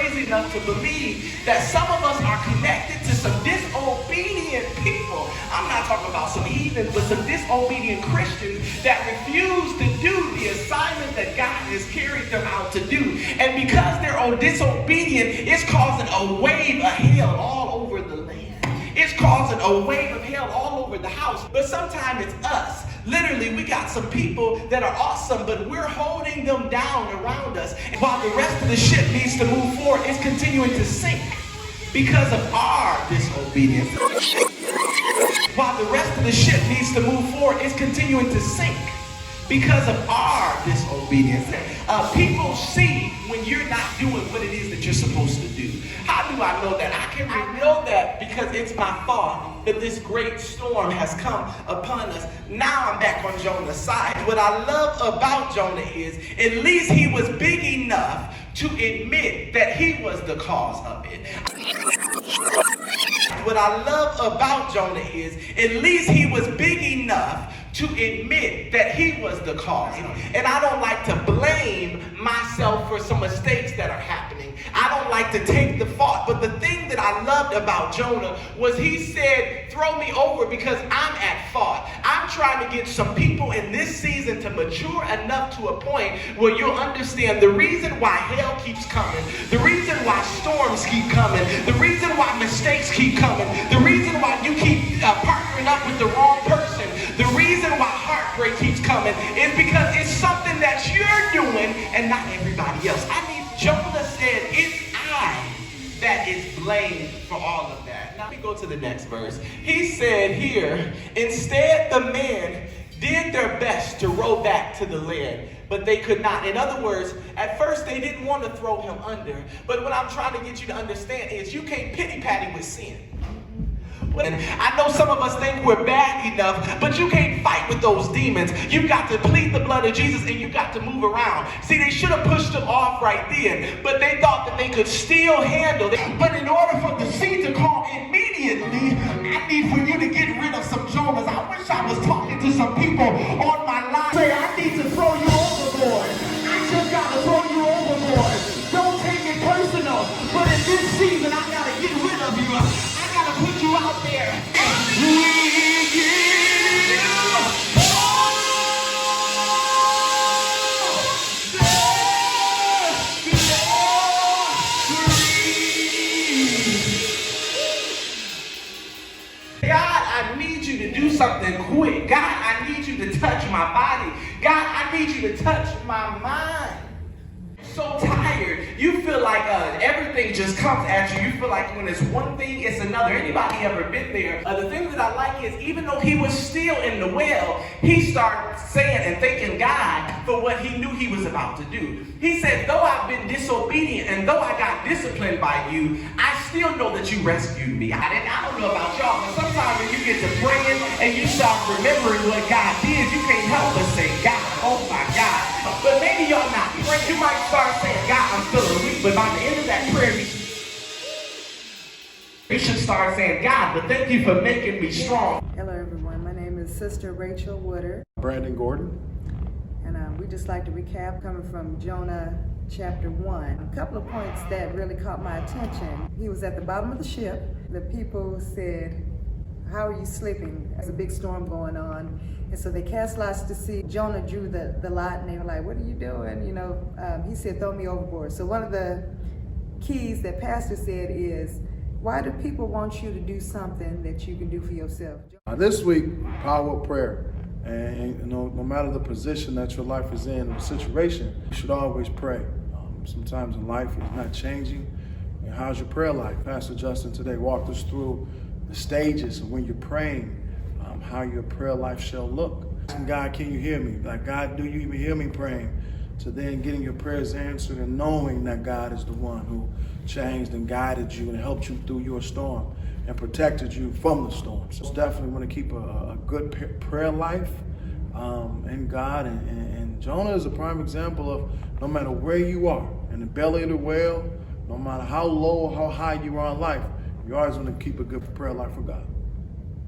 crazy enough to believe that some of us are connected to some disobedient people. I'm not talking about some heathens, but some disobedient Christians that refuse to do the assignment that God has carried them out to do. And because they're disobedient, it's causing a wave of hell all over the land. It's causing a wave of hell all over the house. But sometimes it's us. Literally, we got some people that are awesome, but we're holding them down around us. And while the rest of the ship needs to move forward, it's continuing to sink because of our disobedience. While the rest of the ship needs to move forward, it's continuing to sink because of our disobedience. People see when you're not doing what it is that you're supposed to do. How do I know that? I know that because it's my thought that this great storm has come upon us. Now I'm back on Jonah's side. What I love about Jonah is at least he was big enough to admit that he was the cause of it. What I love about Jonah is at least he was big enough to admit that he was the cause. And I don't like to blame myself for some mistakes that are happening. I don't like to take the fault. But the thing that I loved about Jonah was he said, throw me over because I'm at fault. I'm trying to get some people in this season to mature enough to a point where you'll understand the reason why hell keeps coming, the reason why storms keep coming, the reason why mistakes keep coming, the reason why you keep partnering up with the wrong person, the reason why heartbreak keeps coming is because it's something that you're doing and not everybody else. Jonah said, it's I that is blamed for all of that. Now we go to the next verse. He said here, instead the men did their best to row back to the land, but they could not. In other words, at first they didn't want to throw him under. But what I'm trying to get you to understand is you can't pity-patty with sin. And I know some of us think we're bad enough, but you can't fight with those demons. You've got to plead the blood of Jesus and you've got to move around. See, they should have pushed him off right then, but they thought that they could still handle it. But in order for the sea to calm immediately, I need for you to get rid of some Jonahs. I wish I was talking to some people on my line. Say, I need to throw you overboard. I just got to throw you overboard. Don't take it personal, but in this season, I got to get rid of you. Put you out there. We give you God, I need you to do something quick. God, I need you to touch my body. God, I need you to touch my mind. So tired. You feel like everything just comes at you. You feel like when it's one thing, it's another. Anybody ever been there? The thing that I like is even though he was still in the well, he started saying and thanking God for what he knew he was about to do. He said, though I've been disobedient and though I got disciplined by you, I still know that you rescued me. I don't know about y'all, but sometimes when you get to praying and you start remembering what God did, you can't help but say, God, oh my God. But maybe y'all not praying. You might start saying, God, I'm feeling weak, but by the end of that prayer, you should start saying, God, but thank you for making me strong. Hello, everyone. My name is Sister Rachel Wooder. Brandon Gordon. And we just like to recap coming from Jonah chapter 1. A couple of points that really caught my attention. He was at the bottom of the ship. The people said, how are you sleeping? There's a big storm going on. And so they cast lots to sea. Jonah drew the lot and they were like, what are you doing? He said, throw me overboard. So one of the keys that Pastor said is, why do people want you to do something that you can do for yourself? This week, power of prayer. And no matter the position that your life is in, the situation, you should always pray. Sometimes in life it's not changing. And how's your prayer life? Pastor Justin today walked us through the stages of when you're praying, how your prayer life shall look. Asking God, can you hear me? Like, God, do you even hear me praying? To then getting your prayers answered and knowing that God is the one who changed and guided you and helped you through your storm and protected you from the storm. So definitely want to keep a good prayer life in God. And Jonah is a prime example of no matter where you are, in the belly of the whale, no matter how low or how high you are in life, you always want to keep a good prayer life for God.